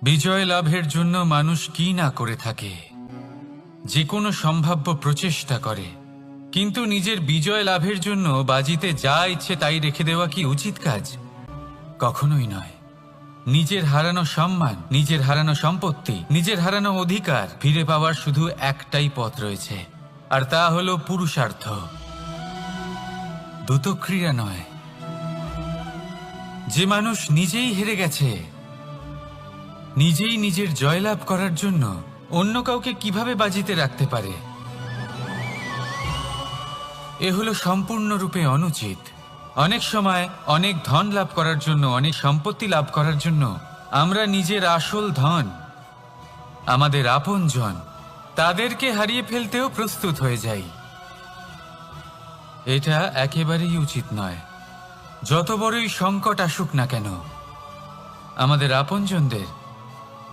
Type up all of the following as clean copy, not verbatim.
বিজয় লাভের জন্য মানুষ কি না করে থাকে, যে কোনো সম্ভাব্য প্রচেষ্টা করে, কিন্তু নিজের বিজয় লাভের জন্য বাজিতে যা ইচ্ছে তাই রেখে দেওয়া কি উচিত কাজ? কখনোই নয়। নিজের হারানো সম্মান, নিজের হারানো সম্পত্তি, নিজের হারানো অধিকার ফিরে পাওয়ার শুধু একটাই পথ রয়েছে, আর তা হলো পুরুষার্থ, দ্যুতক্রিয়া নয়। যে মানুষ নিজেই হেরে গেছে, নিজেই নিজের জয়লাভ করার জন্য অন্য কাউকে কিভাবে বাজিতে রাখতে পারে? এ হলো সম্পূর্ণরূপে অনুচিত। অনেক সময় অনেক ধন লাভ করার জন্য, অনেক সম্পত্তি লাভ করার জন্য আমরা নিজের আসল ধন, আমাদের আপনজন, তাদেরকে হারিয়ে ফেলতেও প্রস্তুত হয়ে যাই। এটা একেবারেই উচিত নয়। যত বড়ই সংকট আসুক না কেন, আমাদের আপনজনদের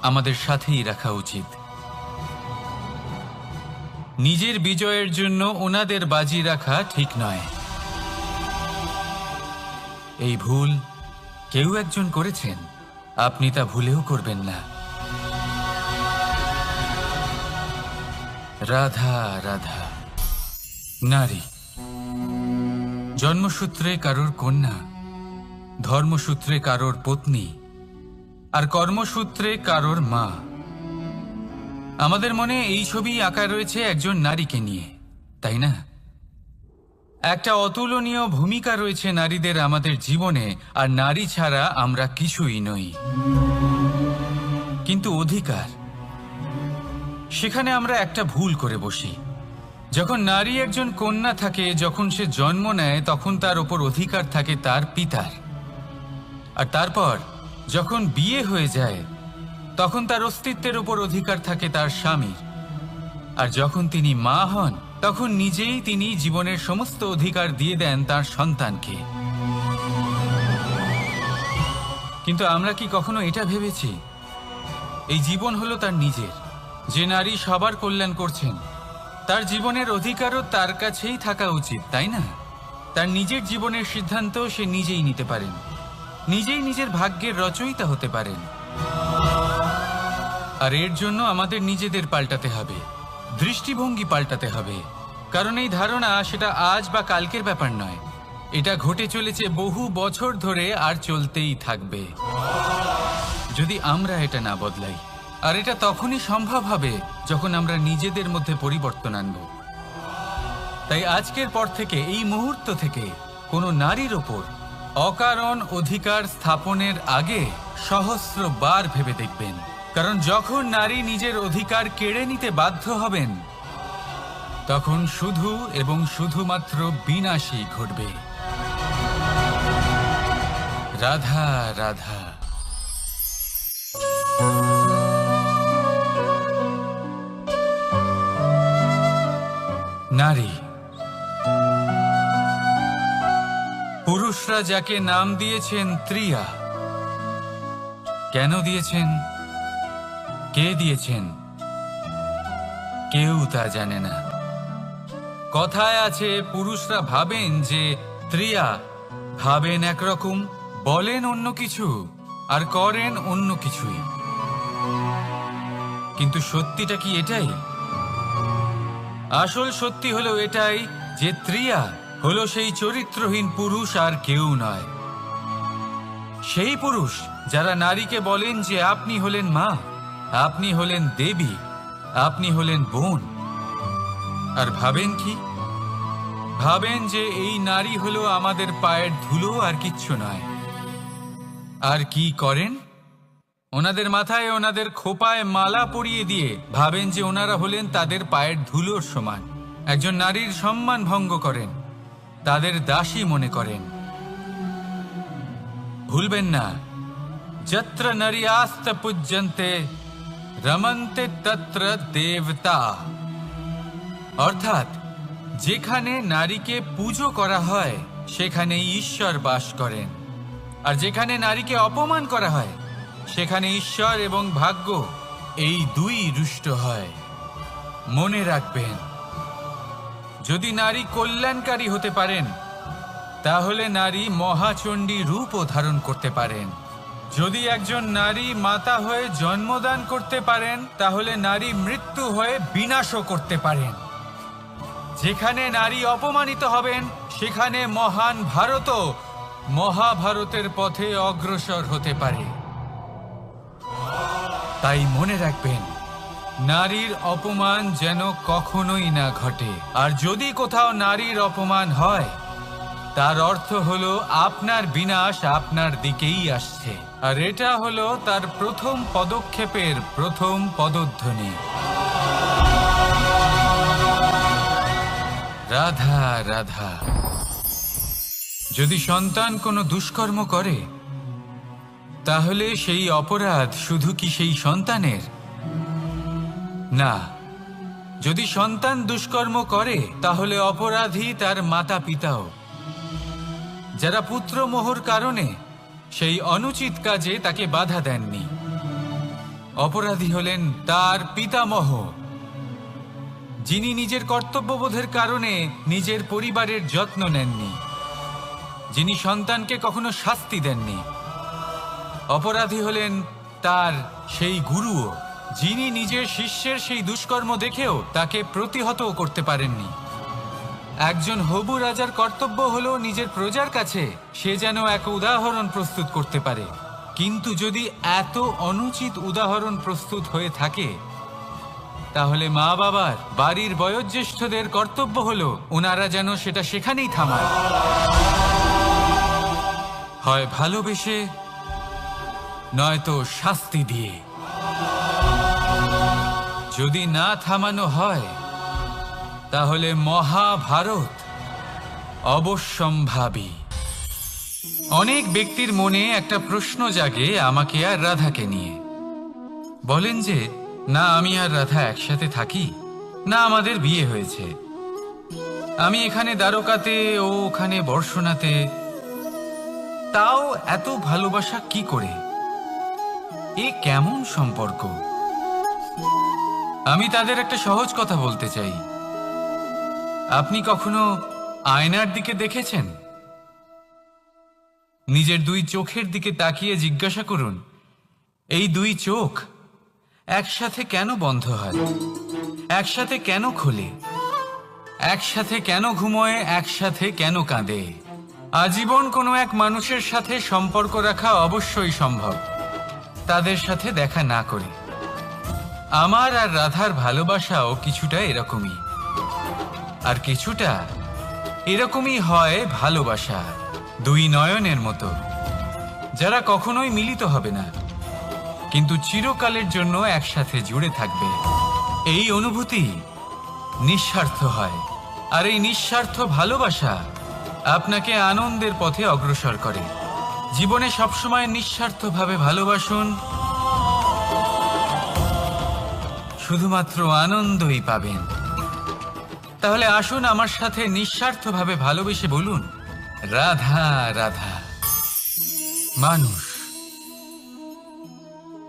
আমাদের সাথেই রাখা উচিত। নিজের বিজয়ের জন্য ওনাদের বাজি রাখা ঠিক নয়। এই ভুল কেউ একজন করেছেন, আপনি তা ভুলেও করবেন না। রাধা রাধা। নারী জন্মসূত্রে কারোর কন্যা, ধর্মসূত্রে কারোর পত্নী, আর কর্মসূত্রে কারোর মা। আমাদের মনে এই ছবি আঁকা রয়েছে একজন নারীকে নিয়ে, তাই না? একটা অতুলনীয় ভূমিকা রয়েছে নারীদের আমাদের জীবনে, আর নারী ছাড়া আমরা কিছুই নই। কিন্তু অধিকার, সেখানে আমরা একটা ভুল করে বসি। যখন নারী একজন কন্যা থাকে, যখন সে জন্ম নেয়, তখন তার ওপর অধিকার থাকে তার পিতার। আর তারপর যখন বিয়ে হয়ে যায়, তখন তার অস্তিত্বের উপর অধিকার থাকে তার স্বামীর। আর যখন তিনি মা হন, তখন নিজেই তিনি জীবনের সমস্ত অধিকার দিয়ে দেন তার সন্তানকে। কিন্তু আমরা কি কখনো এটা ভেবেছি এই জীবন হলো তার নিজের? যে নারী সবার কল্যাণ করছেন, তার জীবনের অধিকারও তার কাছেই থাকা উচিত, তাই না? তার নিজের জীবনের সিদ্ধান্ত সে নিজেই নিতে পারেন, নিজেই নিজের ভাগ্যের রচয়িতা হতে পারেন। আর এর জন্য আমাদের নিজেদের পাল্টাতে হবে, দৃষ্টিভঙ্গি পাল্টাতে হবে। কারণ এই ধারণা সেটা আজ বা কালকের ব্যাপার নয়, এটা ঘটে চলেছে বহু বছর ধরে, আর চলতেই থাকবে যদি আমরা এটা না বদলাই। আর এটা তখনই সম্ভব হবে যখন আমরা নিজেদের মধ্যে পরিবর্তন আনব। তাই আজকের পর থেকে, এই মুহূর্ত থেকে, কোনো নারীর ওপর অকারণ অধিকার স্থাপনের আগে সহস্রবার ভেবে দেখবেন। কারণ যখন নারী নিজের অধিকার কেড়ে নিতে বাধ্য হবেন, তখন শুধু এবং শুধুমাত্র বিনাশই ঘটবে। রাধা রাধা। নারী, পুরুষরা যাকে নাম দিয়েছেন ত্রিয়া, কেন দিয়েছেন, কে দিয়েছেন, কেউ তা জানে না। কথায় আছে, পুরুষরা ভাবেন যে ত্রিয়া, ভাবেন একরকম, বলেন অন্য কিছু, আর করেন অন্য কিছুই। কিন্তু সত্যিটা কি এটাই? আসল সত্যি হলো এটাই যে ত্রিয়া হলো সেই চরিত্রহীন পুরুষ, আর কেউ নয়। সেই পুরুষ যারা নারীকে বলেন যে আপনি হলেন মা, আপনি হলেন দেবী, আপনি হলেন বোন। আর ভাবেন কি? ভাবেন যে এই নারী হলো আমাদের পায়ের ধুলো, আর কিচ্ছু নয়। আর কি করেন? ওনাদের মাথায়, ওনাদের খোপায় মালা পরিয়ে দিয়ে ভাবেন যে ওনারা হলেন তাদের পায়ের ধুলোর সমান। একজন নারীর সম্মান ভঙ্গ করেন, তাদের দাসী মনে করেন। ভুলবেন না, যত্র নারীয়াস্ত পূজ্যন্তে রমন্তে তত্র দেবতা। অর্থাৎ যেখানে নারীকে পুজো করা হয়, সেখানে ঈশ্বর বাস করেন। আর যেখানে নারীকে অপমান করা হয়, সেখানে ঈশ্বর এবং ভাগ্য এই দুই রুষ্ট হয়। মনে রাখবেন, যদি নারী কল্যাণকারী হতে পারেন, তাহলে নারী মহাচণ্ডী রূপও ধারণ করতে পারেন। যদি একজন নারী মাতা হয়ে জন্মদান করতে পারেন, তাহলে নারী মৃত্যু হয়ে বিনাশও করতে পারেন। যেখানে নারী অপমানিত হবেন, সেখানে মহান ভারতও মহাভারতের পথে অগ্রসর হতে পারে। তাই মনে রাখবেন, নারীর অপমান যেন কখনোই না ঘটে। আর যদি কোথাও নারীর অপমান হয়, তার অর্থ হলো আপনার বিনাশ আপনার দিকেই আসছে। আর এটা হলো তার প্রথম পদক্ষেপের প্রথম পদধ্বনি। রাধা রাধা। যদি সন্তান কোনো দুষ্কর্ম করে, তাহলে সেই অপরাধ শুধু কি সেই সন্তানের? না, যদি সন্তান দুষ্কর্ম করে, তাহলে অপরাধী তার মাতা পিতাও, যারা পুত্রমোহর কারণে সেই অনুচিত কাজে তাকে বাধা দেননি। অপরাধী হলেন তার পিতামহ, যিনি নিজের কর্তব্যবোধের কারণে নিজের পরিবারের যত্ন নেননি, যিনি সন্তানকে কখনো শাস্তি দেননি। অপরাধী হলেন তার সেই গুরুও, যিনি নিজের শিষ্যের সেই দুষ্কর্ম দেখেও তাকে প্রতিহত করতে পারেননি। একজন হবু রাজার কর্তব্য হলো নিজের প্রজার কাছে সে যেন এক উদাহরণ প্রস্তুত করতে পারে। কিন্তু যদি এত অনুচিত উদাহরণ প্রস্তুত হয়ে থাকে, তাহলে মা বাবার, বাড়ির বয়োজ্যেষ্ঠদের কর্তব্য হলো ওনারা যেন সেটা সেখানেই থামায়, হয় ভালোবেসে, নয়তো শাস্তি দিয়ে। যদি না থামানো হয়, তাহলে মহাভারত অবশ্যম্ভাবী। অনেক ব্যক্তির মনে একটা প্রশ্ন জাগে আমাকে আর রাধাকে নিয়ে। বলেন যে, না আমি আর রাধা একসাথে থাকি, না আমাদের বিয়ে হয়েছে। আমি এখানে দ্বারকাতে, ও ওখানে বর্ষণাতে, তাও এত ভালোবাসা কি করে? এ কেমন সম্পর্ক? আমি তাদের একটা সহজ কথা বলতে চাই। আপনি কখনো আয়নার দিকে দেখেছেন? নিজের দুই চোখের দিকে তাকিয়ে জিজ্ঞাসা করুন, এই দুই চোখ একসাথে কেন বন্ধ হয়, একসাথে কেন খোলে, একসাথে কেন ঘুমোয়, একসাথে কেন কাঁদে? আজীবন কোনো এক মানুষের সাথে সম্পর্ক রাখা অবশ্যই সম্ভব, তাদের সাথে দেখা না করে। আমার আর রাধার ভালোবাসাও কিছুটা এরকমই, আর কিছুটা এরকমই হয় ভালোবাসা দুই নয়নের মতো, যারা কখনোই মিলিত হবে না, কিন্তু চিরকালের জন্য একসাথে জুড়ে থাকবে। এই অনুভূতি নিঃস্বার্থ হয়, আর এই নিঃস্বার্থ ভালোবাসা আপনাকে আনন্দের পথে অগ্রসর করে। জীবনে সবসময় নিঃস্বার্থভাবে ভালোবাসুন, শুধুমাত্র আনন্দই পাবেন। তাহলে আসুন আমার সাথে নিঃস্বার্থভাবে ভালোবেসে বলুন, রাধা রাধা। মানুষ,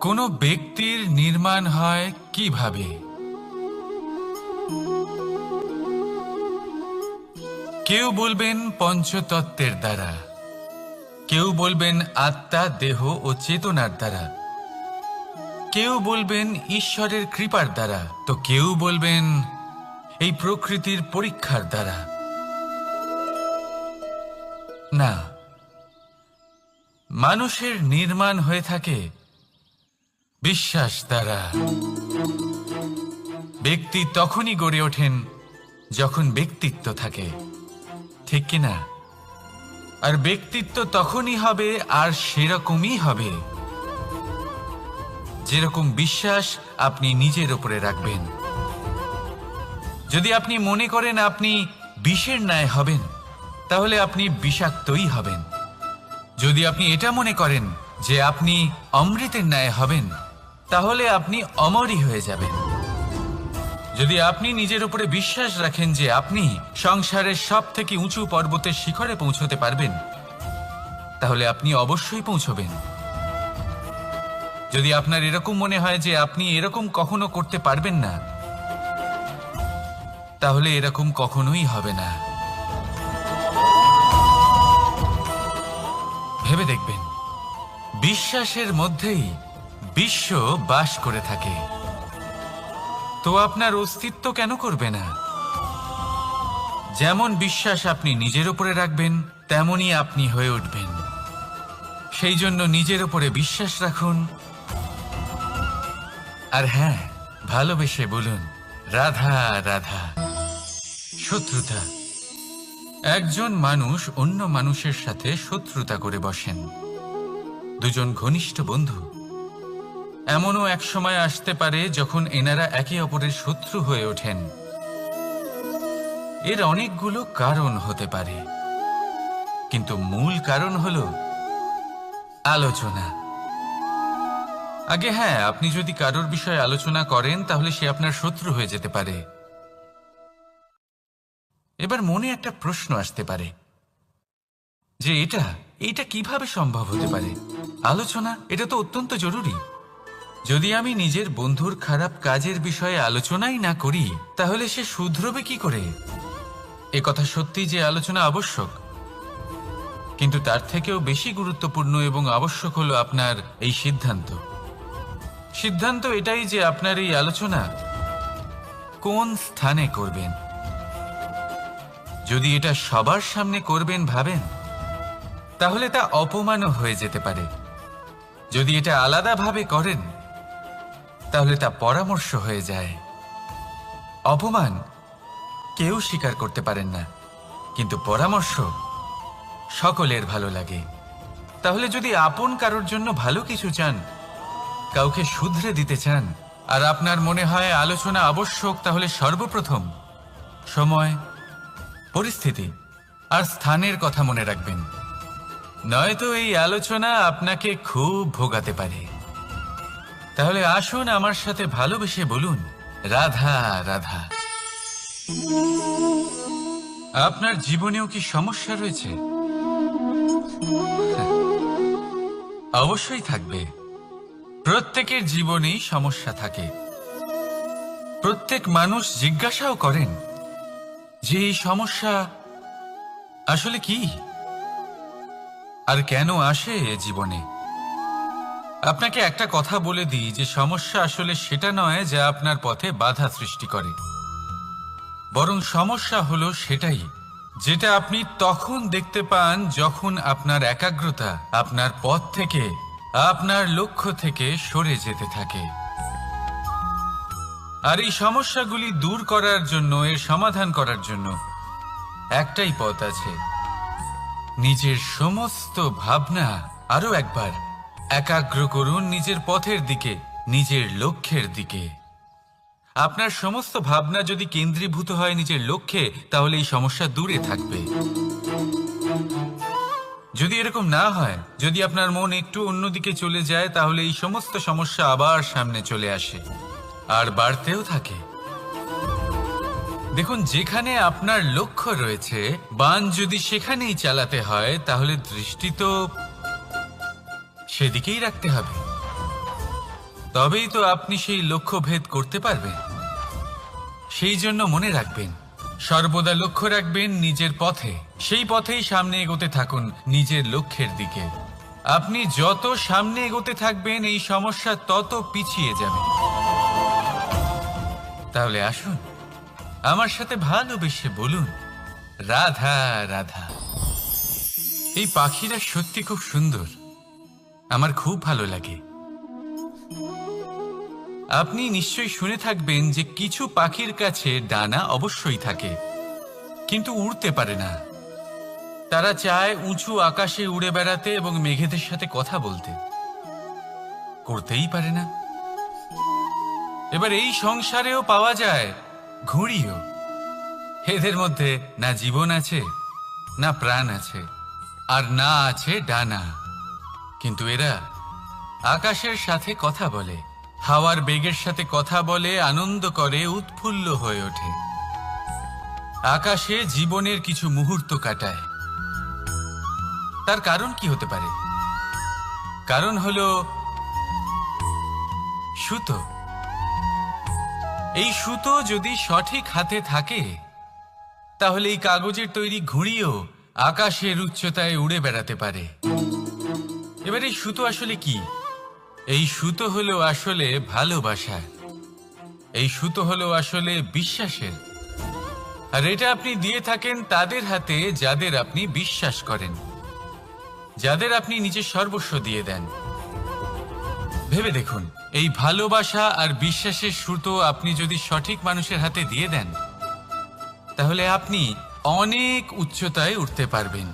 কোন ব্যক্তির নির্মাণ হয় কিভাবে? কেউ বলবেন পঞ্চতত্ত্বের দ্বারা, কেউ বলবেন আত্মা, দেহ ও চেতনার দ্বারা, কেউ বলবেন ঈশ্বরের কৃপার দ্বারা, তো কেউ বলবেন এই প্রকৃতির পরীক্ষার দ্বারা। না, মানুষের নির্মাণ হয়ে থাকে বিশ্বাস দ্বারা। ব্যক্তি তখনই গড়ে ওঠেন যখন ব্যক্তিত্ব থাকে, ঠিক কিনা? আর ব্যক্তিত্ব তখনই হবে আর সেরকমই হবে যেরকম বিশ্বাস আপনি নিজের উপরে রাখবেন। যদি আপনি মনে করেন আপনি বিষের ন্যায় হবেন, তাহলে আপনি বিষাক্তই হবেন। যদি আপনি এটা মনে করেন যে আপনি অমৃতের ন্যায় হবেন, তাহলে আপনি অমরই হয়ে যাবেন। যদি আপনি নিজের উপরে বিশ্বাস রাখেন যে আপনি সংসারের সব থেকে উঁচু পর্বতের শিখরে পৌঁছতে পারবেন, তাহলে আপনি অবশ্যই পৌঁছবেন। যদি আপনার এরকম মনে হয় যে আপনি এরকম কখনো করতে পারবেন না, তাহলে এরকম কখনোই হবে না। ভেবে দেখবেন, বিশ্বাসের মধ্যেই বিশ্ব বাস করে থাকে। তো আপনার অস্তিত্ব কেন করবে না? যেমন বিশ্বাস আপনি নিজের উপরে রাখবেন, তেমনই আপনি হয়ে উঠবেন। সেই জন্য নিজের উপরে বিশ্বাস রাখুন। আর হ্যাঁ, ভালোবেসে বলুন, রাধা রাধা। শত্রুতা। একজন মানুষ অন্য মানুষের সাথে শত্রুতা করে বসেন, দুজন ঘনিষ্ঠ বন্ধু। এমনও এক সময় আসতে পারে যখন এনারা একে অপরের শত্রু হয়ে ওঠেন। এর অনেকগুলো কারণ হতে পারে, কিন্তু মূল কারণ হলো আলোচনা। আগে হ্যাঁ, আপনি যদি কারোর বিষয়ে আলোচনা করেন তাহলে সে আপনার শত্রু হয়ে যেতে পারে। এবার মনে একটা প্রশ্ন আসতে পারে যে এটা কিভাবে সম্ভব হতে পারে? আলোচনা, এটা তো অত্যন্ত জরুরি। যদি আমি নিজের বন্ধুর খারাপ কাজের বিষয়ে আলোচনাই না করি তাহলে সে শুধরবে কি করে? এ কথা সত্যি যে আলোচনা আবশ্যক, কিন্তু তার থেকেও বেশি গুরুত্বপূর্ণ এবং আবশ্যক হলো আপনার এই সিদ্ধান্ত। সিদ্ধান্ত এটাই যে আপনার এই আলোচনা কোন স্থানে করবেন। যদি এটা সবার সামনে করবেন ভাবেন, তাহলে তা অপমানও হয়ে যেতে পারে। যদি এটা আলাদাভাবে করেন তাহলে তা পরামর্শ হয়ে যায়। অপমান কেউ স্বীকার করতে পারেন না, কিন্তু পরামর্শ সকলের ভালো লাগে। তাহলে যদি আপন কারোর জন্য ভালো কিছু চান, কাউকে শুধরে দিতে চান, আর আপনার মনে হয় আলোচনা আবশ্যক, তাহলে সর্বপ্রথম সময়, পরিস্থিতি আর স্থানের কথা মনে রাখবেন। নয়তো এই আলোচনা আপনাকে খুব ভোগাতে পারে। তাহলে আসুন আমার সাথে ভালোবেসে বলুন, রাধা রাধা। আপনার জীবনেও কি সমস্যা রয়েছে? অবশ্যই থাকবে। প্রত্যেকের জীবনেই সমস্যা থাকে। প্রত্যেক মানুষ জিজ্ঞাসাও করেন যে এই সমস্যা আসলে কি আর কেন আসে জীবনে। আপনাকে একটা কথা বলে দিই যে সমস্যা আসলে সেটা নয় যা আপনার পথে বাধা সৃষ্টি করে, বরং সমস্যা হলো সেটাই যেটা আপনি তখন দেখতে পান যখন আপনার একাগ্রতা আপনার পথ থেকে, আপনার লক্ষ্য থেকে সরে যেতে থাকে। আর এই সমস্যাগুলি দূর করার জন্য, এর সমাধান করার জন্য একটাই পথ আছে। নিজের সমস্ত ভাবনা আরো একবার একাগ্র করুন নিজের পথের দিকে, নিজের লক্ষ্যের দিকে। আপনার সমস্ত ভাবনা যদি কেন্দ্রীভূত হয় নিজের লক্ষ্যে, তাহলে এই সমস্যা দূরে থাকবে। যদি এরকম না হয়, যদি আপনার মন একটু অন্যদিকে চলে যায়, তাহলে এই সমস্ত সমস্যা আবার সামনে চলে আসে আর বাড়তেও থাকে। দেখুন, যেখানে আপনার লক্ষ্য রয়েছে, বাণ যদি সেখানেই চালাতে হয়, তাহলে দৃষ্টি তো সেদিকেই রাখতে হবে। তবেই তো আপনি সেই লক্ষ্য ভেদ করতে পারবেন। সেই জন্য মনে রাখবেন, সর্বদা লক্ষ্য রাখবেন নিজের পথে, সেই পথেই সামনে এগোতে থাকুন নিজের লক্ষ্যের দিকে। আপনি যত সামনে এগোতে থাকবেন এই সমস্যা তত পিছিয়ে যাবে। তাহলে আসুন আমার সাথে ভালোবেসে বলুন, রাধা রাধা। এই পাখিরা সত্যি খুব সুন্দর, আমার খুব ভালো লাগে। আপনি নিশ্চয়ই শুনে থাকবেন যে কিছু পাখির কাছে ডানা অবশ্যই থাকে, কিন্তু উড়তে পারে না। তারা চায় উঁচু আকাশে উড়ে বেড়াতে এবং মেঘেদের সাথে কথা বলতে, করতেই পারে না। এবার এই সংসারেও পাওয়া যায় ঘুড়িও। এদের মধ্যে না জীবন আছে, না প্রাণ আছে, আর না আছে ডানা, কিন্তু এরা আকাশের সাথে কথা বলে, হাওয়ার বেগের সাথে কথা বলে, আনন্দ করে, উৎফুল্ল হয়ে ওঠে। আকাশে জীবনের কিছু মুহূর্ত কাটায়। তার কারণ কি হতে পারে? কারণ হলো সুতো। এই সুতো যদি সঠিক হাতে থাকে, তাহলে এই কাগজের তৈরি ঘুড়িও আকাশের উচ্চতায় উড়ে বেড়াতে পারে। এবার এই সুতো আসলে কি? এই সুতো হলো আসলে ভালোবাসা, এই সুতো হলো আসলে বিশ্বাসের। আর এটা আপনি দিয়ে থাকেন তাদের হাতে যাদের আপনি বিশ্বাস করেন, যাদের আপনি নিজের সর্বস্ব দিয়ে দেন। ভেবে দেখুন, এই ভালোবাসা আর বিশ্বাসের সুতো আপনি যদি সঠিক মানুষের হাতে দিয়ে দেন, তাহলে আপনি অনেক উচ্চতায় উঠতে পারবেন,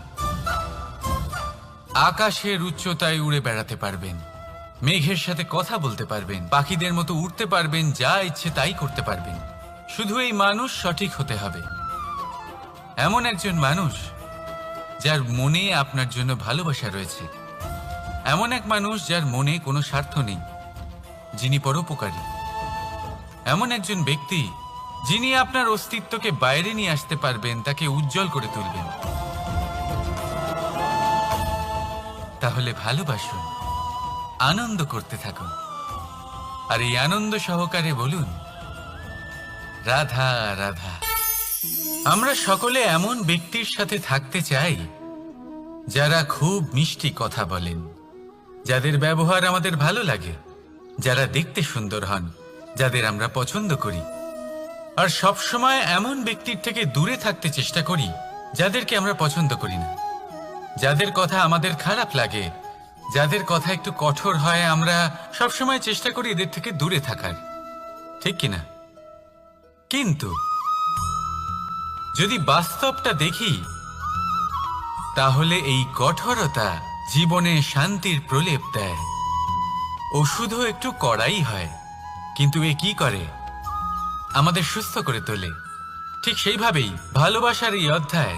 আকাশের উচ্চতায় উড়ে বেড়াতে পারবেন, মেঘের সাথে কথা বলতে পারবেন, পাখিদের মতো উড়তে পারবেন, যা ইচ্ছে তাই করতে পারবেন। শুধু এই মানুষ সঠিক হতে হবে, এমন একজন মানুষ যার মনে আপনার জন্য ভালোবাসা রয়েছে, এমন এক মানুষ যার মনে কোনো স্বার্থ নেই, যিনি পরোপকারী, এমন একজন ব্যক্তি যিনি আপনার অস্তিত্বকে বাইরে নিয়ে আসতে পারবেন, তাকে উজ্জ্বল করে তুলবেন। তাহলে ভালোবাসুন, আনন্দ করতে থাকুন, আর এই আনন্দ সহকারে বলুন, রাধা রাধা। আমরা সকলে এমন ব্যক্তির সাথে থাকতে চাই যারা খুব মিষ্টি কথা বলেন, যাদের ব্যবহার আমাদের ভালো লাগে, যারা দেখতে সুন্দর হন, যাদের আমরা পছন্দ করি। আর সবসময় এমন ব্যক্তির থেকে দূরে থাকতে চেষ্টা করি যাদেরকে আমরা পছন্দ করি না, যাদের কথা আমাদের খারাপ লাগে, যাদের কথা একটু কঠোর হয়। আমরা সবসময় চেষ্টা করি এদের থেকে দূরে থাকার, ঠিক কিনা? কিন্তু যদি বাস্তবটা দেখি, তাহলে এই কঠোরতা জীবনে শান্তির প্রলেপ দেয়। ওষুধও একটু কড়াই হয়, কিন্তু এ কি করে? আমাদের সুস্থ করে তোলে। ঠিক সেইভাবেই ভালোবাসার এই অধ্যায়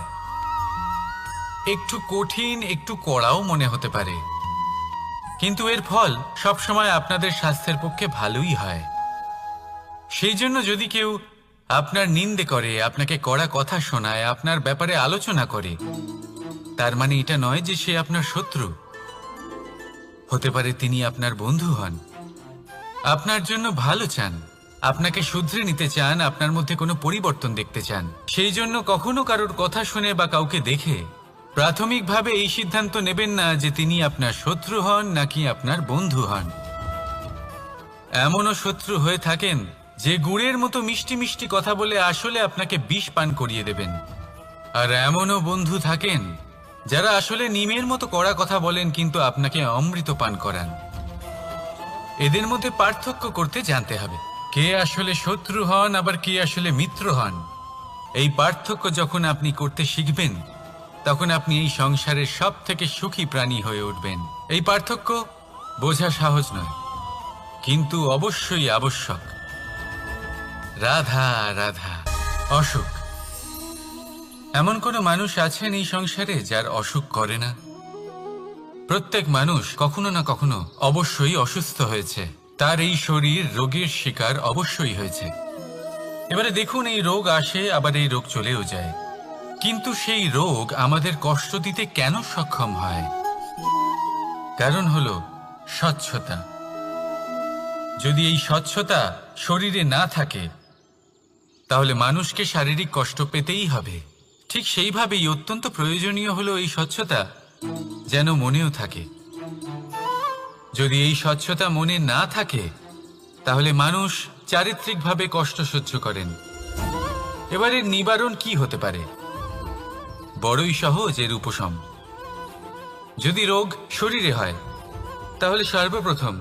একটু কঠিন, একটু কড়াও মনে হতে পারে, কিন্তু এর ফল সবসময় আপনাদের স্বাস্থ্যের পক্ষে ভালোই হয়। সেই জন্য যদি কেউ আপনার নিন্দে করে, আপনাকে কড়া কথা শোনায়, আপনার ব্যাপারে আলোচনা করে, তার মানে এটা নয় যে সে আপনার শত্রু। হতে পারে তিনি আপনার বন্ধু হন, আপনার জন্য ভালো চান, আপনাকে শুধরে নিতে চান, আপনার মধ্যে কোনো পরিবর্তন দেখতে চান। সেই জন্য কখনো কারোর কথা শুনে বা কাউকে দেখে প্রাথমিকভাবে এই সিদ্ধান্ত নেবেন না যে তিনি আপনার শত্রু হন নাকি আপনার বন্ধু হন। এমনও শত্রু হয়ে থাকেন যে গুড়ের মতো মিষ্টি মিষ্টি কথা বলে আসলে আপনাকে বিষ পান করিয়ে দেবেন। আর এমনও বন্ধু থাকেন যারা আসলে নিমের মতো কড়া কথা বলেন কিন্তু আপনাকে অমৃত পান করান। এদের মধ্যে পার্থক্য করতে জানতে হবে, কে আসলে শত্রু হন আবার কে আসলে মিত্র হন। এই পার্থক্য যখন আপনি করতে শিখবেন, তখন আপনি এই সংসারের সব থেকে সুখী প্রাণী হয়ে উঠবেন। এই পার্থক্য বোঝা সহজ নয়, কিন্তু অবশ্যই আবশ্যক। রাধা রাধা। অসুখ। এমন কোনো মানুষ আছেন এই সংসারে যার অসুখ করে না? প্রত্যেক মানুষ কখনো না কখনো অবশ্যই অসুস্থ হয়েছে, তার এই শরীর রোগের শিকার অবশ্যই হয়েছে। এবারে দেখুন, এই রোগ আসে আবার এই রোগ চলেও যায়, কিন্তু সেই রোগ আমাদের কষ্ট দিতে কেন সক্ষম হয়? কারণ হলো স্বচ্ছতা। যদি এই স্বচ্ছতা শরীরে না থাকে, তাহলে মানুষকে শারীরিক কষ্ট পেতেই হবে। ঠিক সেইভাবেই অত্যন্ত প্রয়োজনীয় হলো এই স্বচ্ছতা যেন মনেও থাকে। যদি এই স্বচ্ছতা মনে না থাকে, তাহলে মানুষ চারিত্রিকভাবে কষ্ট সহ্য করেন। এবারে নিবারণ কি হতে পারে? বড়ই সহজ এর উপশম। যদি রোগ শরীরে হয়, তাহলে সর্বপ্রথম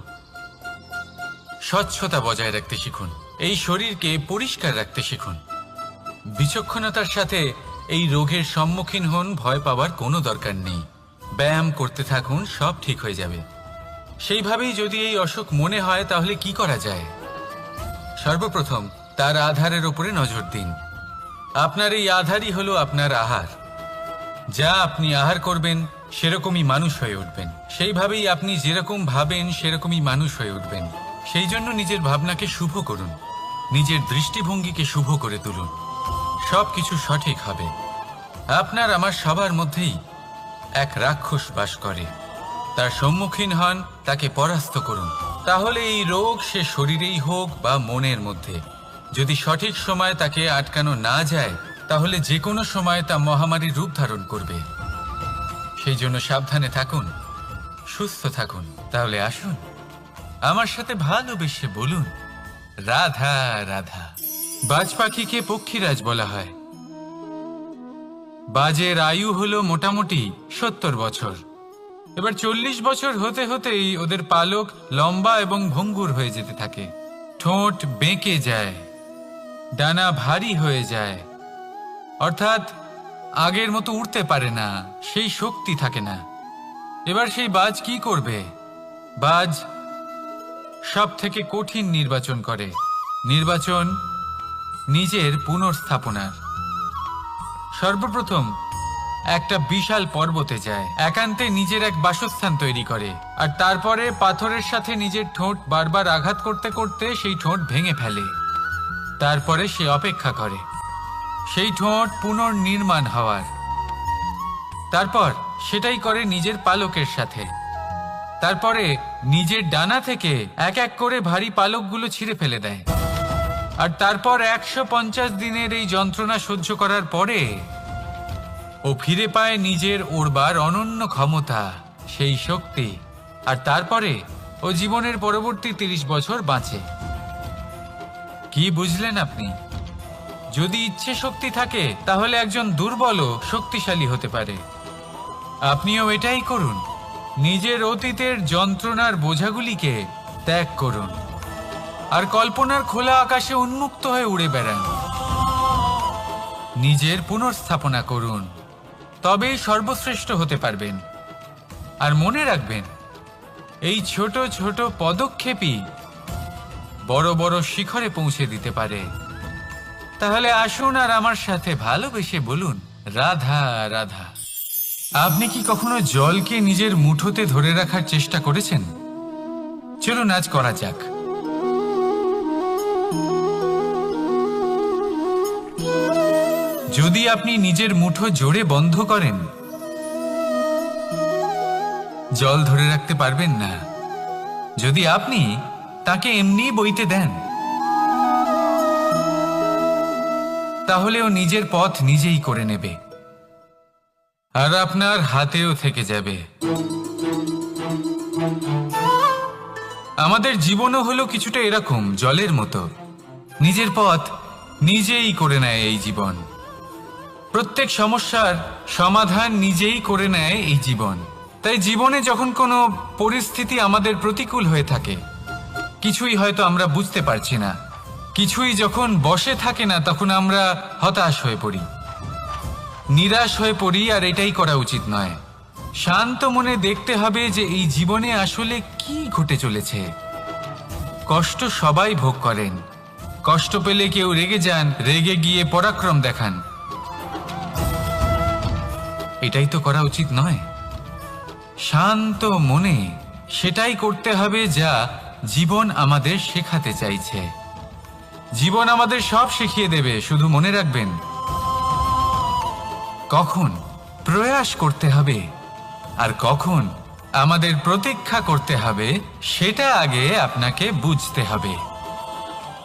স্বচ্ছতা বজায় রাখতে শিখুন, এই শরীরকে পরিষ্কার রাখতে শিখুন। বিচক্ষণতার সাথে এই রোগের সম্মুখীন হন, ভয় পাওয়ার কোনো দরকার নেই। ব্যায়াম করতে থাকুন, সব ঠিক হয়ে যাবে। সেইভাবেই যদি এই অসুখ মনে হয়, তাহলে কি করা যায়? সর্বপ্রথম তার আধারের উপরে নজর দিন। আপনার এই আধারই হলো আপনার আহার। যা আপনি আহার করবেন সেরকমই মানুষ হয়ে উঠবেন। সেইভাবেই আপনি যেরকম ভাবেন সেরকমই মানুষ হয়ে উঠবেন। সেই জন্য নিজের ভাবনাকে শুভ করুন, নিজের দৃষ্টিভঙ্গিকে শুভ করে তুলুন, সব কিছু সঠিক হবে। আপনার আমার সবার মধ্যেই এক রাক্ষস বাস করে, তার সম্মুখীন হন, তাকে পরাস্ত করুন। তাহলে এই রোগ সে শরীরেই হোক বা মনের মধ্যে, যদি সঠিক সময় তাকে আটকানো না যায়, তাহলে যে কোনো সময় তা মহামারীর রূপ ধারণ করবে। সেই জন্য সাবধানে থাকুন, সুস্থ থাকুন। তাহলে আসুন আমার সাথে ভালোবেসে বলুন রাধা রাধা। বাজ পাখিকে পক্ষীরাজ বলা হয়। বাজের আয়ু হলো মোটামুটি 70 বছর। এবার 40 বছর হতে হতেই ওদের পালক লম্বা এবং ভঙ্গুর হয়ে যেতে থাকে, ঠোঁট বেঁকে যায়, ডানা ভারী হয়ে যায়, অর্থাৎ আগের মতো উড়তে পারে না, সেই শক্তি থাকে না। এবার সেই বাজ কি করবে? বাজ সব থেকে কঠিন নির্বাচন করে, নির্বাচন নিজের পুনর্স্থাপনার। সর্বপ্রথম একটা বিশাল পর্বতে যায়, একান্তে নিজের এক বাসস্থান তৈরি করে, আর তারপরে পাথরের সাথে নিজের ঠোঁট বারবার আঘাত করতে করতে সেই ঠোঁট ভেঙে ফেলে। তারপরে সে অপেক্ষা করে সেই ঠোঁট পুনর্নির্মাণ হওয়ার। তারপর সেটাই করে নিজের পালকের সাথে। তারপরে নিজের ডানা থেকে এক এক করে ভারী পালকগুলো ছিঁড়ে ফেলে দেয়। আর তারপর 150 দিনের এই যন্ত্রণা সহ্য করার পরে ও ফিরে পায় নিজের ওড়বার অনন্য ক্ষমতা, সেই শক্তি। আর তারপরে ও জীবনের পরবর্তী 30 বছর বাঁচে। কি বুঝলেন আপনি? যদি ইচ্ছে শক্তি থাকে তাহলে একজন দুর্বলও শক্তিশালী হতে পারে। আপনিও এটাই করুন, নিজের অতীতের যন্ত্রণার বোঝাগুলিকে ত্যাগ করুন আর কল্পনার খোলা আকাশে উন্মুক্ত হয়ে উড়ে বেড়ান। নিজের পুনর্স্থাপনা করুন, তবেই সর্বশ্রেষ্ঠ হতে পারবেন। আর মনে রাখবেন, এই ছোট ছোট পদক্ষেপই বড় বড় শিখরে পৌঁছে দিতে পারে। তাহলে আসুন আর আমার সাথে ভালোবেসে বলুন রাধা রাধা। আপনি কি কখনো জলকে নিজের মুঠোতে ধরে রাখার চেষ্টা করেছেন? চলুন আজ করা যাক। যদি আপনি নিজের মুঠো জোরে বন্ধ করেন, জল ধরে রাখতে পারবেন না। যদি আপনি তাকে এমনি বইতে দেন, তাহলে ও নিজের পথ নিজেই করে নেবে আর আপনার হাতেও থেকে যাবে। আমাদের জীবনও হলো কিছুটা এরকম, জলের মতো। নিজের পথ নিজেই করে নেয় এই জীবন। প্রত্যেক সমস্যার সমাধান নিজেই করে নেয় এই জীবন। তাই জীবনে যখন কোনো পরিস্থিতি আমাদের প্রতিকূল হয়ে থাকে, কিছুই হয়তো আমরা বুঝতে পারছি না, কিছুই যখন বসে থাকে না, তখন আমরা হতাশ হয়ে পড়ি, নিরাশ হয়ে পড়ি। আর এটাই করা উচিত নয়। শান্ত মনে দেখতে হবে যে এই জীবনে আসলে কি ঘটে চলেছে। কষ্ট সবাই ভোগ করেন। কষ্ট পেলে কেউ রেগে যান, রেগে গিয়ে পরাক্রম দেখান। এটাই তো করা উচিত নয়। শান্ত মনে সেটাই করতে হবে যা জীবন আমাদের শেখাতে চাইছে। জীবন আমাদের সব শিখিয়ে দেবে, শুধু মনে রাখবেন কখন প্রয়াস করতে হবে আর কখন আমাদের প্রতীক্ষা করতে হবে, সেটা আগে আপনাকে বুঝতে হবে।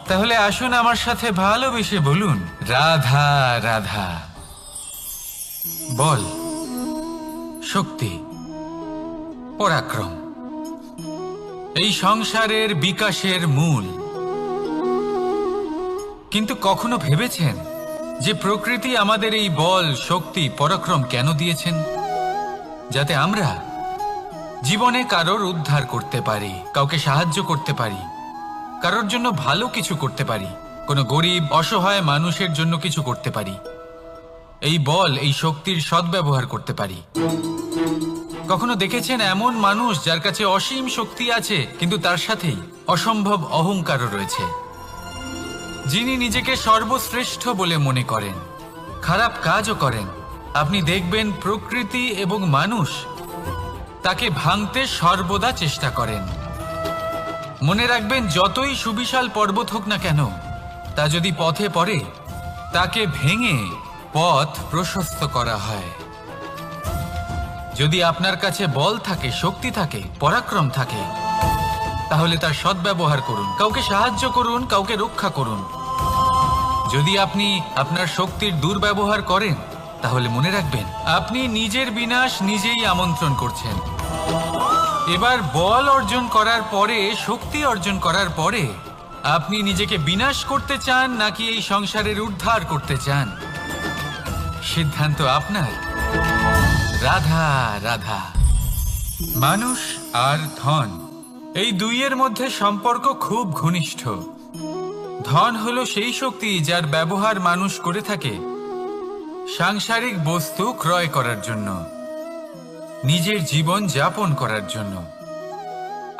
তাহলে আসুন আমার সাথে ভালোবেসে বলুন রাধা রাধা। বল, শক্তি, পরাক্রম এই সংসারের বিকাশের মূল। কিন্তু কখনো ভেবেছেন যে প্রকৃতি আমাদের এই বল, শক্তি, পরাক্রম কেন দিয়েছেন? যাতে আমরা জীবনে কারোর উদ্ধার করতে পারি, কাউকে সাহায্য করতে পারি, কারোর জন্য ভালো কিছু করতে পারি, কোনো গরিব অসহায় মানুষের জন্য কিছু করতে পারি। এই বল, এই শক্তির সদ্ব্যবহার করতে পারি। কখনো দেখেছেন এমন মানুষ যার কাছে অসীম শক্তি আছে, কিন্তু তার সাথেই অসম্ভব অহংকারও রয়েছে, যিনি নিজেকে সর্বশ্রেষ্ঠ বলে মনে করেন, খারাপ কাজও করেন। আপনি দেখবেন প্রকৃতি এবং মানুষ তাকে ভাঙতে সর্বদা চেষ্টা করেন। মনে রাখবেন, যতই সুবিশাল পর্বত হোক না কেন, তা যদি পথে পড়ে, তাকে ভেঙে পথ প্রশস্ত করা হয়। যদি আপনার কাছে বল থাকে, শক্তি থাকে, পরাক্রম থাকে, তাহলে তার সদ্ব্যবহার করুন, কাউকে সাহায্য করুন, কাউকে রক্ষা করুন। যদি আপনি আপনার শক্তির দুর্ব্যবহার করেন, তাহলে মনে রাখবেন আপনি নিজের বিনাশ নিজেই আমন্ত্রণ করছেন। এবার বল অর্জন করার পরে, শক্তি অর্জন করার পরে আপনি নিজেকে বিনাশ করতে চান নাকি এই সংসারের উদ্ধার করতে চান, সিদ্ধান্ত আপনার। রাধা রাধা। মানুষ আর ধন, এই দুইয়ের মধ্যে সম্পর্ক খুব ঘনিষ্ঠ। ধন হলো সেই শক্তি যার ব্যবহার মানুষ করে থাকে সাংসারিক বস্তু ক্রয় করার জন্য, নিজের জীবন যাপন করার জন্য।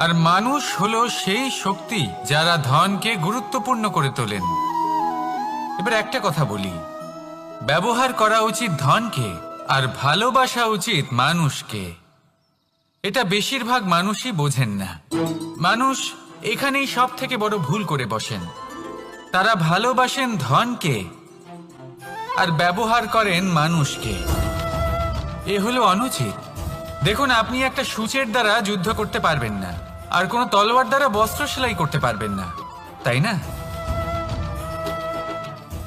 আর মানুষ হলো সেই শক্তি যারা ধনকে গুরুত্বপূর্ণ করে তোলেন। এবার একটা কথা বলি, ব্যবহার করা উচিত ধনকে আর ভালোবাসা উচিত মানুষকে। এটা বেশিরভাগ মানুষই বোঝেন না। মানুষ এখানেই সব থেকে বড় ভুল করে বসেন। তারা ভালোবাসেন ধনকে আর ব্যবহার করেন মানুষকে। এ হলো অনুচিত। দেখুন, আপনি একটা সূচের দ্বারা যুদ্ধ করতে পারবেন না, আর কোনো তলোয়ার দ্বারা বস্ত্র সেলাই করতে পারবেন না, তাই না?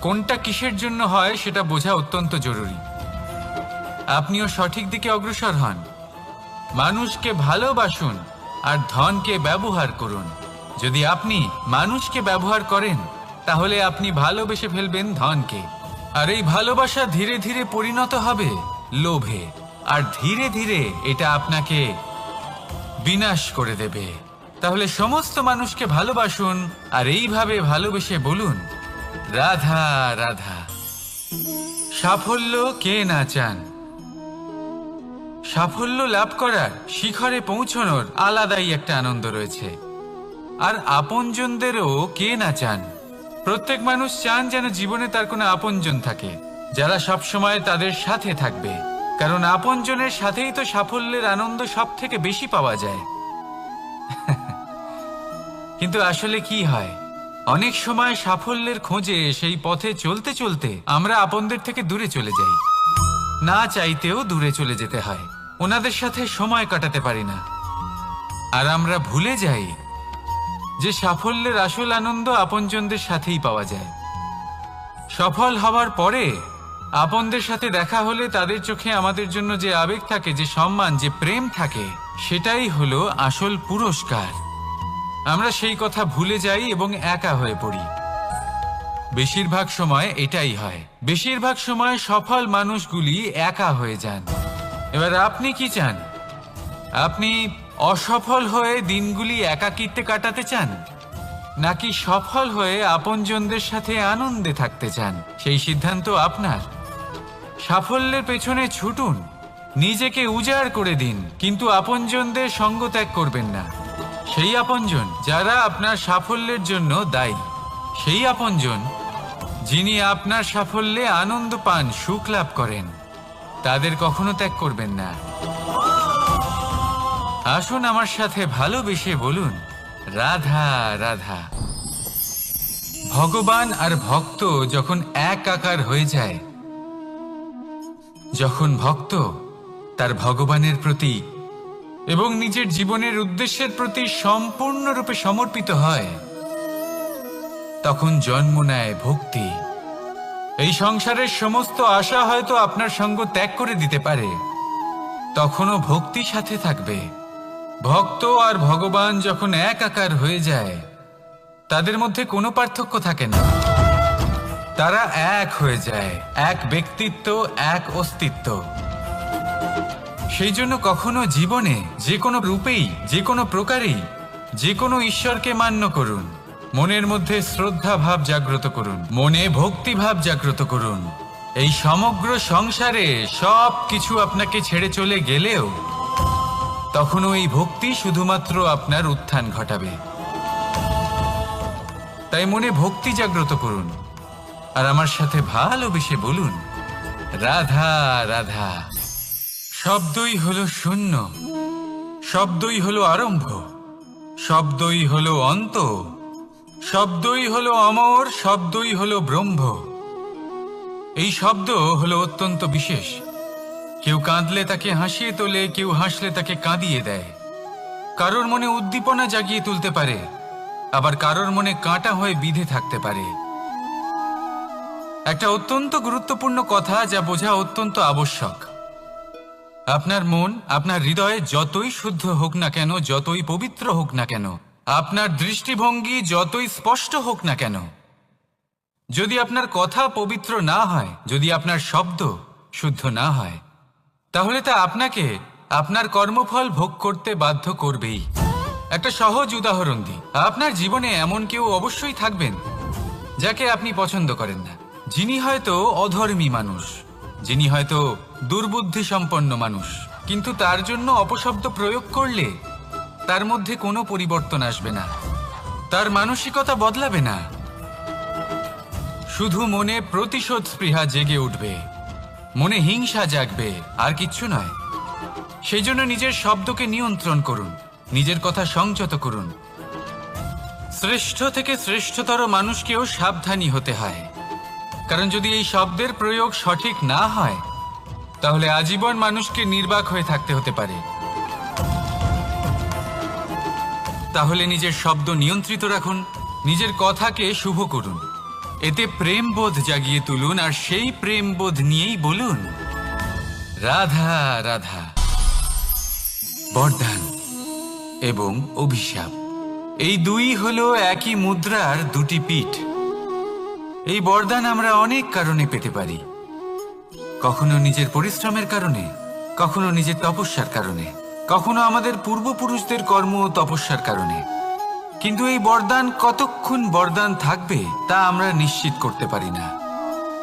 কোনটা কিসের জন্য হয় সেটা বোঝা অত্যন্ত জরুরি। আপনিও সঠিক দিকে অগ্রসর হন। মানুষকে ভালোবাসুন আর ধনকে ব্যবহার করুন। যদি আপনি মানুষকে ব্যবহার করেন তাহলে আপনি ভালোবেসে ফেলবেন ধনকে, আর এই ভালোবাসা ধীরে ধীরে পরিণত হবে লোভে, আর ধীরে ধীরে এটা আপনাকে বিনাশ করে দেবে। তাহলে সমস্ত মানুষকে ভালোবাসুন আর এইভাবে ভালোবেসে বলুন, রাধা রাধা। সাফল্য কে না চান? সাফল্য লাভ করার, শিখরে পৌঁছানোর আলাদাই একটা আনন্দ রয়েছে। আর আপনজনদেরও কে না চান? প্রত্যেক মানুষ চান যেন জীবনে তার কোনো আপনজন থাকে যারা সবসময় তাদের সাথে থাকবে, কারণ আপনজনের সাথেই তো সাফল্যের আনন্দ সব থেকে বেশি পাওয়া যায়। কিন্তু আসলে কি হয়, অনেক সময় সাফল্যের খোঁজে সেই পথে চলতে চলতে আমরা আপনদের থেকে দূরে চলে যাই। না চাইতেও দূরে চলে যেতে হয়, ওনাদের সাথে সময় কাটাতে পারি না। আর আমরা ভুলে যাই যে সাফল্যের আসল আনন্দ আপনজনদের সাথেই পাওয়া যায়। সফল হওয়ার পরে আপনদের সাথে দেখা হলে তাদের চোখে আমাদের জন্য যে আবেগ থাকে, যে সম্মান, যে প্রেম থাকে, সেটাই হলো আসল পুরস্কার। আমরা সেই কথা ভুলে যাই এবং একা হয়ে পড়ি। বেশিরভাগ সময় এটাই হয়। বেশিরভাগ সময় সফল মানুষগুলি একা হয়ে যান। এবার আপনি কি চান? আপনি অসফল হয়ে দিনগুলি একাকিত্বে কাটাতে চান, নাকি সফল হয়ে আপনজনদের সাথে আনন্দে থাকতে চান? সেই সিদ্ধান্ত আপনার। সাফল্যের পেছনে ছুটুন, নিজেকে উজাড় করে দিন, কিন্তু আপনজনদের সঙ্গ ত্যাগ করবেন না। সেই আপনজন যারা আপনার সাফল্যের জন্য দায়ী, সেই আপনজন যিনি আপনার সাফল্যে আনন্দ পান, সুখ লাভ করেন, তাদের কখনো ত্যাগ করবেন না। আসুন আমার সাথে ভালোবেসে বলুন, রাধা রাধা। ভগবান আর ভক্ত যখন একাকার হয়ে যায়, যখন ভক্ত তার ভগবানের প্রতি এবং নিজের জীবনের উদ্দেশ্যের প্রতি সম্পূর্ণরূপে সমর্পিত হয়, তখন জন্ম নেয় ভক্তি। এই সংসারের সমস্ত আশা হয়তো আপনার সঙ্গ ত্যাগ করে দিতে পারে, তখনও ভক্তি সাথে থাকবে। ভক্ত আর ভগবান যখন একাকার হয়ে যায়, তাদের মধ্যে কোনো পার্থক্য থাকে না। তারা এক হয়ে যায়, এক ব্যক্তিত্ব, এক অস্তিত্ব। সেই জন্য কখনো জীবনে যে কোনো রূপেই, যে কোনো প্রকারেই, যে কোনো ঈশ্বরকে মান্য করুন। মনের মধ্যে শ্রদ্ধা ভাব জাগ্রত করুন, মনে ভক্তি ভাব জাগ্রত করুন। এই সমগ্র সংসারে সব কিছু আপনাকে ছেড়ে চলে গেলেও তখনও এই ভক্তি শুধুমাত্র আপনার উত্থান ঘটাবে। তাই মনে ভক্তি জাগ্রত করুন আর আমার সাথে ভালোবেসে বলুন, রাধা রাধা। শব্দই হলো শূন্য, শব্দই হলো আরম্ভ, শব্দই হলো অন্ত, শব্দই হলো অমর, শব্দই হলো ব্রহ্ম। এই শব্দ হলো অত্যন্ত বিশেষ। কেউ কাঁদলে তাকে হাসিয়ে তোলে, কেউ হাসলে তাকে কাঁদিয়ে দেয়। কারোর মনে উদ্দীপনা জাগিয়ে তুলতে পারে, আবার কারোর মনে কাঁটা হয়ে বিঁধে থাকতে পারে। একটা অত্যন্ত গুরুত্বপূর্ণ কথা যা বোঝা অত্যন্ত আবশ্যক। আপনার মন, আপনার হৃদয়ে যতই শুদ্ধ হোক না কেন, যতই পবিত্র হোক না কেন, আপনার দৃষ্টিভঙ্গি যতই স্পষ্ট হোক না কেন, যদি আপনার কথা পবিত্র না হয়, যদি আপনার শব্দ শুদ্ধ না হয়, তাহলে তা আপনাকে আপনার কর্মফল ভোগ করতে বাধ্য করবেই। একটা সহজ উদাহরণ দিই। আপনার জীবনে এমন কেউ অবশ্যই থাকবেন যাকে আপনি পছন্দ করেন না, যিনি হয়তো অধর্মী মানুষ, যিনি হয়তো দুর্বুদ্ধি সম্পন্ন মানুষ, কিন্তু তার জন্য অপশব্দ প্রয়োগ করলে তার মধ্যে কোনো পরিবর্তন আসবে না, তার মানসিকতা বদলাবে না, শুধু মনে প্রতিশোধ স্পৃহা জেগে উঠবে, মনে হিংসা জাগবে, আর কিচ্ছু নয়। সেই জন্য নিজের শব্দকে নিয়ন্ত্রণ করুন, নিজের কথা সংযত করুন। শ্রেষ্ঠ থেকে শ্রেষ্ঠতর মানুষকেও সাবধানী হতে হয়, কারণ যদি এই শব্দের প্রয়োগ সঠিক না হয়, তাহলে আজীবন মানুষকে নির্বাক হয়ে থাকতে হতে পারে। তাহলে নিজের শব্দ নিয়ন্ত্রিত রাখুন, নিজের কথাকে শুভ করুন, এতে প্রেমবোধ জাগিয়ে তুলুন, আর সেই প্রেমবোধ নিয়েই বলুন রাধা রাধা। বরদান এবং অভিশাপ, এই দুই হলো একই মুদ্রার দুটি পিঠ। এই বরদান আমরা অনেক কারণে পেতে পারি, কখনো নিজের পরিশ্রমের কারণে, কখনো নিজের তপস্যার কারণে, কখনো আমাদের পূর্বপুরুষদের কর্ম ও তপস্যার কারণে। কিন্তু এই বরদান কতক্ষণ বরদান থাকবে তা আমরা নিশ্চিত করতে পারি না,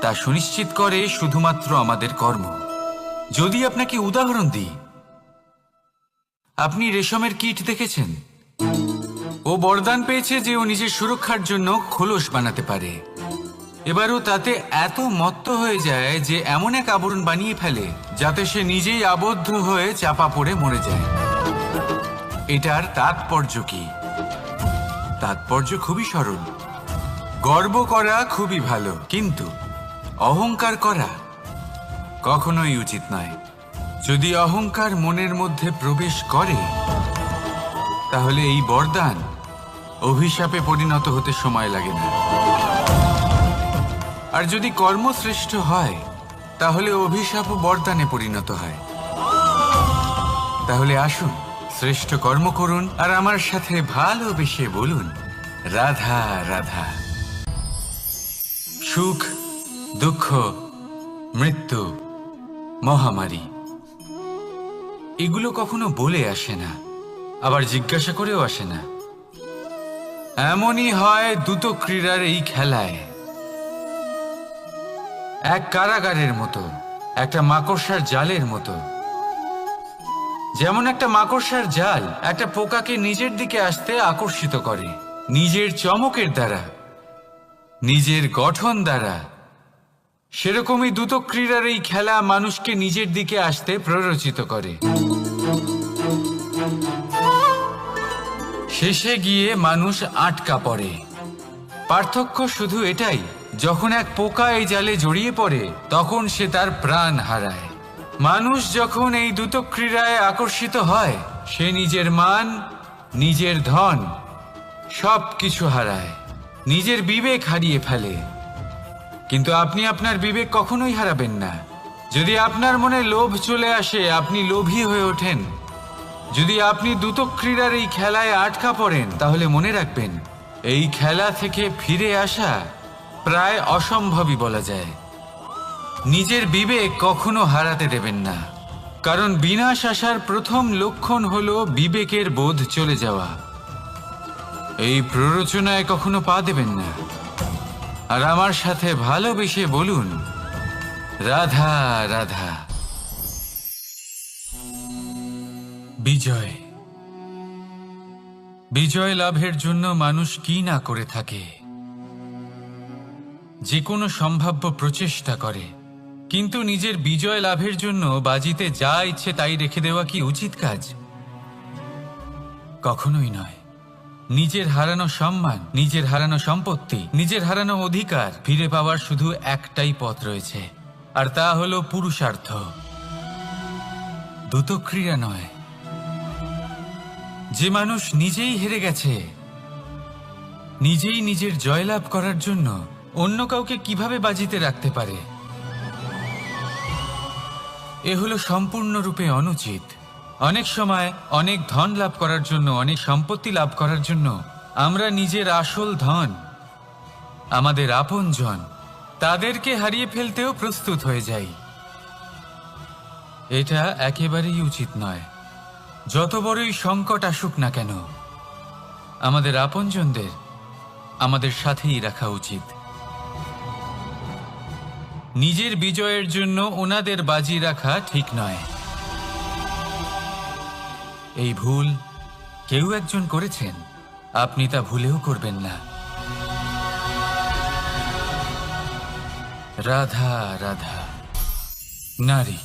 তা সুনিশ্চিত করে শুধুমাত্র আমাদের কর্ম। যদি আপনাকে উদাহরণ দিই, আপনি রেশমের কীট দেখেছেন? ও বরদান পেয়েছে যে ও নিজের সুরক্ষার জন্য খোলস বানাতে পারে। এবারও তাতে এত মত্ত হয়ে যায় যে এমন এক আবরণ বানিয়ে ফেলে যাতে সে নিজেই আবদ্ধ হয়ে চাপা পড়ে মরে যায়। এটার তাৎপর্য কি? তাৎপর্য খুবই সরল। গর্ব করা খুবই ভালো, কিন্তু অহংকার করা কখনোই উচিত নয়। যদি অহংকার মনের মধ্যে প্রবেশ করে, তাহলে এই বরদান অভিশাপে পরিণত হতে সময় লাগে না। আর যদি কর্মশ্রেষ্ঠ হয়, তাহলে অভিশাপও বরদানে পরিণত হয়। তাহলে আসুন, শ্রেষ্ঠ কর্ম করুন আর আমার সাথে ভালোবেসে বলুন রাধা রাধা। সুখ, দুঃখ, মৃত্যু, মহামারী, এগুলো কখনো বলে আসে না, আবার জিজ্ঞাসা করেও আসে না। এমনই হয় দ্রুত ক্রীড়ার এই খেলায়। এক কারাগারের মতো, একটা মাকড়সার জালের মতো। যেমন একটা মাকড়সার জাল একটা পোকাকে নিজের দিকে আসতে আকর্ষিত করে নিজের চমকের দ্বারা, নিজের গঠন দ্বারা, সেরকমই দ্রুত ক্রীড়ার এই খেলা মানুষকে নিজের দিকে আসতে প্ররোচিত করে। শেষে গিয়ে মানুষ আটকা পড়ে। পার্থক্য শুধু এটাই, যখন এক পোকা এই জালে জড়িয়ে পড়ে তখন সে তার প্রাণ হারায়। মানুষ যখন এই দ্রুত ক্রীড়ায় আকর্ষিত হয়, সে নিজের মান, নিজের ধন সব কিছু হারায়, নিজের বিবেক হারিয়ে ফেলে। কিন্তু আপনি আপনার বিবেক কখনোই হারাবেন না। যদি আপনার মনে লোভ চলে আসে, আপনি লোভী হয়ে ওঠেন। যদি আপনি দ্রুত ক্রীড়ার এই খেলায় আটকা পড়েন, তাহলে মনে রাখবেন, এই খেলা থেকে ফিরে আসা প্রায় অসম্ভবই বলা যায়। নিজের বিবেক কখনো হারাতে দেবেন না, কারণ বিনাশ আসার প্রথম লক্ষণ হলো বিবেকের বোধ চলে যাওয়া। এই প্ররোচনায় কখনো পা দেবেন না। আর আমার সাথে ভালোবেসে বলুন রাধা রাধা। বিজয়, বিজয় লাভের জন্য মানুষ কি না করে থাকে, যে কোনো সম্ভাব্য প্রচেষ্টা করে। কিন্তু নিজের বিজয় লাভের জন্য বাজিতে যা ইচ্ছে তাই রেখে দেওয়া কি উচিত কাজ? কখনোই নয়। নিজের হারানো সম্মান, নিজের হারানো সম্পত্তি, নিজের হারানো অধিকার ফিরে পাওয়ার শুধু একটাই পথ রয়েছে, আর তা হলো পুরুষার্থ, দ্রুত ক্রীড়া নয়। যে মানুষ নিজেই হেরে গেছে, নিজেই নিজের জয়লাভ করার জন্য অন্য কাউকে কিভাবে বাজিতে রাখতে পারে? এ হলো সম্পূর্ণরূপে অনুচিত। অনেক সময় অনেক ধন লাভ করার জন্য, অনেক সম্পত্তি লাভ করার জন্য আমরা নিজের আসল ধন, আমাদের আপনজন, তাদেরকে হারিয়ে ফেলতেও প্রস্তুত হয়ে যাই। এটা একেবারেই উচিত নয়। যত বড়ই সংকট আসুক না কেন, আমাদের আপনজনদের আমাদের সাথেই রাখা উচিত। নিজের বিজয়ের জন্য ওনাদের বাজি রাখা ঠিক নয়। এই ভুল কেউ একজন করেছেন, আপনি তা ভুলেও করবেন না। রাধা রাধা। নারী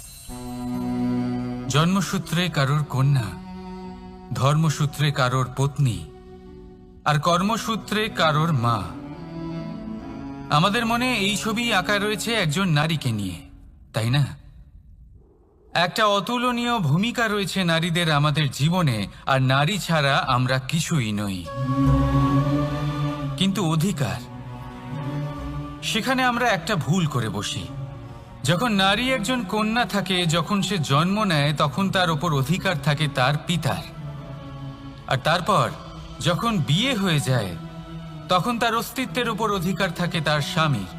জন্মসূত্রে কারোর কন্যা, ধর্মসূত্রে কারোর পত্নী, আর কর্মসূত্রে কারোর মা। আমাদের মনে এই ছবি আঁকা রয়েছে একজন নারীকে নিয়ে, তাই না? একটা অতুলনীয় ভূমিকা রয়েছে নারীদের আমাদের জীবনে, আর নারী ছাড়া আমরা কিছুই নই। কিন্তু অধিকার, সেখানে আমরা একটা ভুল করে বসি। যখন নারী একজন কন্যা থাকে, যখন সে জন্ম নেয়, তখন তার ওপর অধিকার থাকে তার পিতার। আর তারপর যখন বিয়ে হয়ে যায়, তখন তার অস্তিত্বের উপর অধিকার থাকে তার স্বামীর।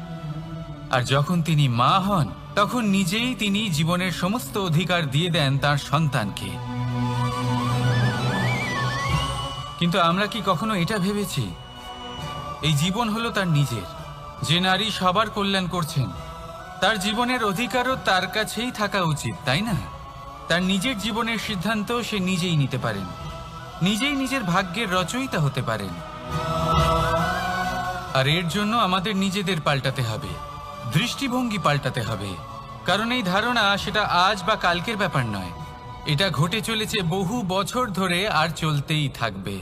আর যখন তিনি মা হন, তখন নিজেই তিনি জীবনের সমস্ত অধিকার দিয়ে দেন তার সন্তানকে। কিন্তু আমরা কি কখনো এটা ভেবেছি এই জীবন হলো তার নিজের? যে নারী সবার কল্যাণ করছেন, তার জীবনের অধিকারও তার কাছেই থাকা উচিত, তাই না? তার নিজের জীবনের সিদ্ধান্ত সে নিজেই নিতে পারেন, নিজেই নিজের ভাগ্যের রচয়িতা হতে পারেন। আর এর জন্য আমাদের নিজেদের পাল্টাতে হবে, দৃষ্টিভঙ্গি পাল্টাতে হবে। কারণ এই ধারণা সেটা আজ বা কালকের ব্যাপার নয়, এটা ঘটে চলেছে বহু বছর ধরে আর চলতেই থাকবে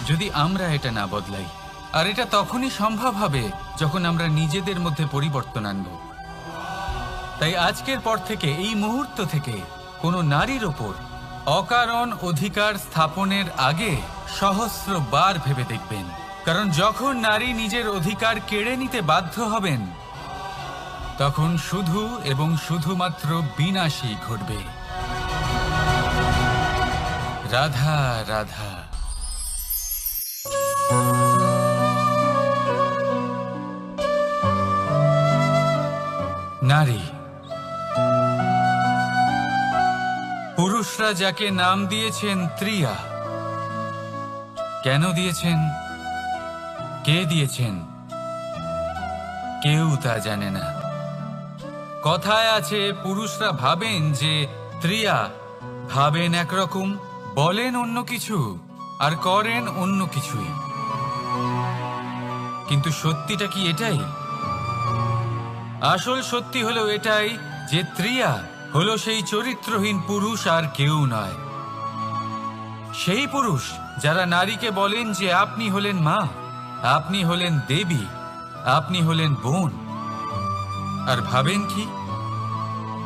যদি আমরা এটা না বদলাই। আর এটা তখনই সম্ভব হবে যখন আমরা নিজেদের মধ্যে পরিবর্তন আনব। তাই আজকের পর থেকে, এই মুহূর্ত থেকে, কোনো নারীর ওপর অকারণ অধিকার স্থাপনের আগে সহস্রবার ভেবে দেখবেন। কারণ যখন নারী নিজের অধিকার কেড়ে নিতে বাধ্য হবেন, তখন শুধু এবং শুধুমাত্র বিনাশই ঘটবে। রাধা রাধা। নারী, পুরুষরা যাকে নাম দিয়েছেন ত্রিয়া, কেন দিয়েছেন, কে দিয়েছেন, কেউ তা জানে না। কথায় আছে, পুরুষরা ভাবেন যে ত্রিয়া, ভাবেন একরকম, বলেন অন্য কিছু, আর করেন অন্য কিছুই। কিন্তু সত্যিটা কি এটাই? আসল সত্যি হলো এটাই যে ত্রিয়া হলো সেই চরিত্রহীন পুরুষ, আর কেউ নয়। সেই পুরুষ যারা নারীকে বলেন যে আপনি হলেন মা, আপনি হলেন দেবী, আপনি হলেন বোন। আর ভাবেন কি?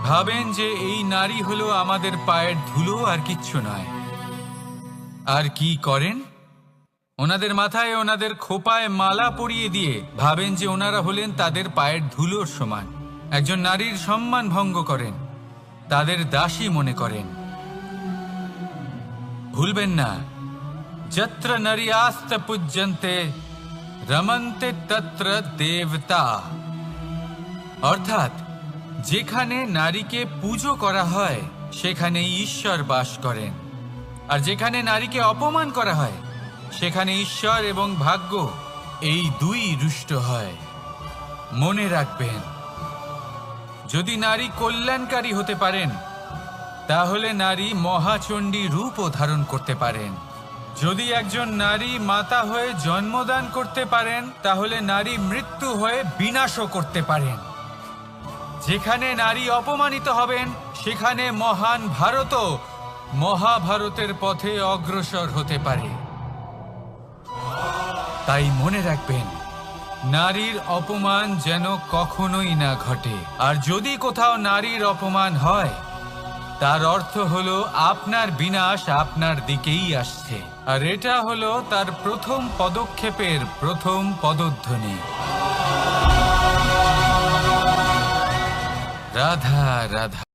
ভাবেন যে এই নারী হলো আমাদের পায়ের ধুলো, আর কিচ্ছু নয়। আর কি করেন? ওনাদের মাথায়, ওনাদের খোপায় মালা পরিয়ে দিয়ে ভাবেন যে ওনারা হলেন তাদের পায়ের ধুলোর সমান। একজন নারীর সম্মান ভঙ্গ করেন, তাদের দাসী মনে করেন। ভুলবেন না, যত্র নারীয়াস্ত পূজ্যন্তে রমন্তে তত্র দেবতা। অর্থাৎ যেখানে নারীকে পুজো করা হয়, সেখানে ঈশ্বর বাস করেন। আর যেখানে নারীকে অপমান করা হয়, সেখানে ঈশ্বর এবং ভাগ্য এই দুই রুষ্ট হয়। মনে রাখবেন, যদি নারী কল্যাণকারী হতে পারেন, তাহলে নারী মহাচণ্ডী রূপও ধারণ করতে পারেন। যদি একজন নারী মাতা হয়ে জন্মদান করতে পারেন, তাহলে নারী মৃত্যু হয়ে বিনাশও করতে পারেন। যেখানে নারী অপমানিত হবেন, সেখানে মহান ভারতও মহাভারতের পথে অগ্রসর হতে পারে। তাই মনে রাখবেন, নারীর অপমান যেন কখনোই না ঘটে। আর যদি কোথাও নারীর অপমান হয়, তার অর্থ হলো আপনার বিনাশ আপনার দিকেই আসছে। আর এটা হলো তার প্রথম পদক্ষেপের প্রথম পদধ্বনি। রাধা রাধা।